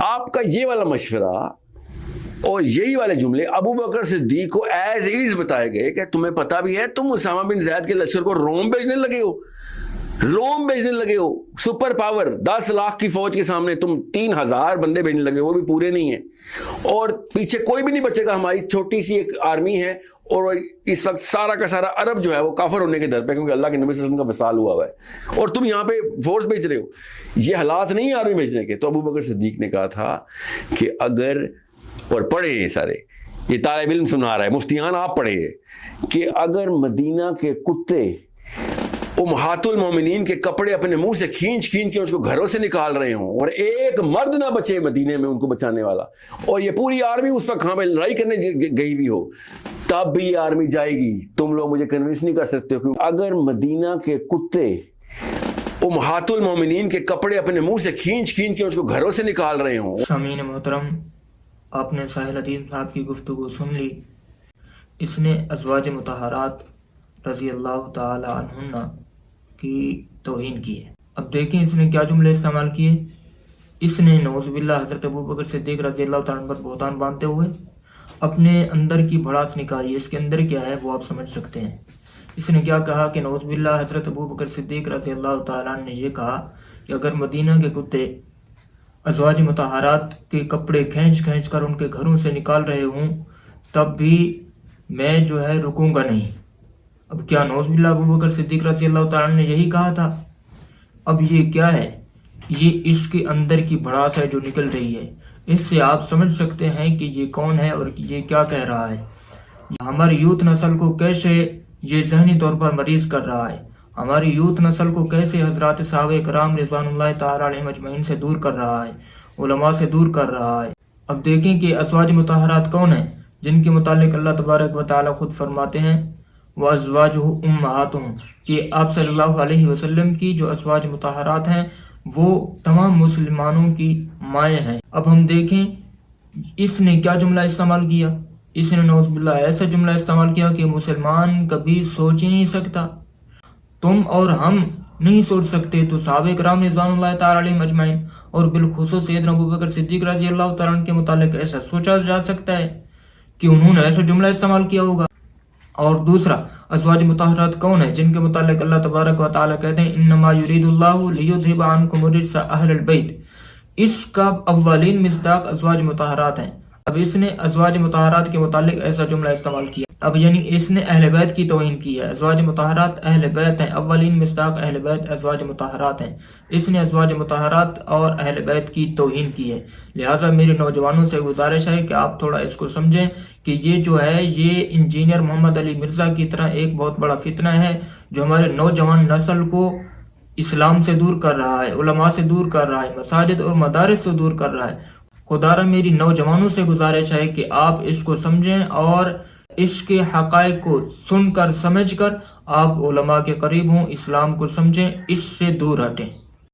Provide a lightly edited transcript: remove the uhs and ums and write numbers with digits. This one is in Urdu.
آپ کا یہ والا مشورہ اور یہی والے جملے ابو بکر صدیق کو ایز ایز بتائے گئے کہ تمہیں پتا بھی ہے تم اسامہ بن زید کے لشکر کو روم بھیجنے لگے ہو سپر پاور 10 لاکھ کی فوج کے سامنے تم 3000 بندے بھیجنے لگے ہو, وہ بھی پورے نہیں ہیں, اور پیچھے کوئی بھی نہیں بچے گا, ہماری چھوٹی سی ایک آرمی ہے, اور اس وقت سارا کا سارا عرب جو ہے وہ کافر ہونے کے در پہ, کیونکہ اللہ کے نبی صلی اللہ علیہ وسلم کا وصال ہوا ہوا ہے, اور تم یہاں پہ فورس بھیج رہے ہو. یہ حالات نہیں ہیں آرمی بھیجنے کے. تو ابو بکر صدیق نے کہا تھا کہ اگر, اور پڑھے یہ سارے, یہ طالب علم سنا رہا ہے, مفتیان آپ پڑھے, کہ اگر مدینہ کے کتے امہات المومنین کے کپڑے اپنے منہ سے کھینچ کے اس کو گھروں سے نکال رہے ہوں, اور ایک مرد نہ بچے مدینے میں ان کو بچانے والا, اور یہ پوری آرمی اس وقت کہاں پہ لڑائی کرنے گئی بھی ہو, تب بھی یہ آرمی جائے گی. تم لوگ مجھے کنوینس نہیں کر سکتے, کیونکہ اگر مدینہ کے کتے امہات المومنین کے کپڑے اپنے منہ سے کھینچ کے اس کو گھروں سے نکال رہے ہوں. سامعین محترم, آپ نے ساحل الدین صاحب کی گفتگو سن لی. اس نے ازواج مطہرات رضی اللہ تعالی عنہن کی توہین کی ہے. اب دیکھیں اس نے کیا جملے استعمال کیے. اس نے نعوذ باللہ حضرت ابو بکر صدیق رضی اللہ تعالیٰ عنہ پر بہتان باندھتے ہوئے اپنے اندر کی بھڑاس نکالی. اس کے اندر کیا ہے وہ آپ سمجھ سکتے ہیں. اس نے کیا کہا کہ نعوذ باللہ حضرت ابو بکر صدیق رضی اللہ تعالیٰ عنہ نے یہ کہا کہ اگر مدینہ کے کتے ازواج مطہرات کے کپڑے کھینچ کر ان کے گھروں سے نکال رہے ہوں تب بھی میں جو ہے رکوں گا نہیں. اب کیا نعوذ باللہ ابو بکر صدیق رضی اللہ تعالیٰ عنہ نے یہی کہا تھا؟ اب یہ کیا ہے؟ یہ اس کے اندر کی بھڑاس ہے جو نکل رہی ہے. اس سے آپ سمجھ سکتے ہیں کہ یہ کون ہے اور یہ کیا کہہ رہا ہے. ہماری یوتھ نسل کو کیسے یہ ذہنی طور پر مریض کر رہا ہے, ہماری یوتھ نسل کو کیسے حضرات صحابہ کرام رضوان اللہ تعالی علیہم اجمعین سے دور کر رہا ہے, علماء سے دور کر رہا ہے. اب دیکھیں کہ ازواج مطہرات کون ہیں, جن کے متعلق اللہ تبارک و تعالی خود فرماتے ہیں وَأَزْوَاجُهُ أُمَّهَاتُهُمْ, کہ آپ صلی اللہ علیہ وسلم کی جو ازواج مطہرات ہیں وہ تمام مسلمانوں کی مائیں ہیں. اب ہم دیکھیں اس نے کیا جملہ استعمال کیا. اس نے نعوذ باللہ ایسا جملہ استعمال کیا کہ مسلمان کبھی سوچ ہی نہیں سکتا, تم اور ہم نہیں سوچ سکتے, تو صحابہ کرام رضوان اللہ تعالی علیہم اجمعین اور بالخصوص سیدنا ابو بکر صدیق رضی اللہ تعالیٰ عنہ کے متعلق ایسا سوچا جا سکتا ہے کہ انہوں نے ایسا جملہ استعمال کیا ہوگا. اور دوسرا, ازواج مطہرات کون ہیں جن کے متعلق اللہ تبارک و تعالیٰ کہتے ہیں انما یرید اللہ لیذھب عنکم الرجس اہل البیت. اس کا اولین مصداق ازواج مطہرات ہیں. اب اس نے ازواج مطہرات کے متعلق ایسا جملہ استعمال کیا. اب یعنی اس نے اہل بیت کی توہین کی ہے. ازواج مطہرات اہل بیت ہیں, اولین مصداق اہل بیت ازواج مطہرات ہیں. اس نے ازواج مطہرات اور اہل بیت کی توہین کی ہے. لہٰذا میرے نوجوانوں سے گزارش ہے کہ آپ تھوڑا اس کو سمجھیں کہ یہ جو ہے یہ انجینئر محمد علی مرزا کی طرح ایک بہت بڑا فتنہ ہے جو ہمارے نوجوان نسل کو اسلام سے دور کر رہا ہے, علماء سے دور کر رہا ہے, مساجد اور مدارس سے دور کر رہا ہے. خدا را میری نوجوانوں سے گزارش ہے کہ آپ اس کو سمجھیں اور اس کے حقائق کو سن کر سمجھ کر آپ علماء کے قریب ہوں, اسلام کو سمجھیں, اس سے دور ہٹیں.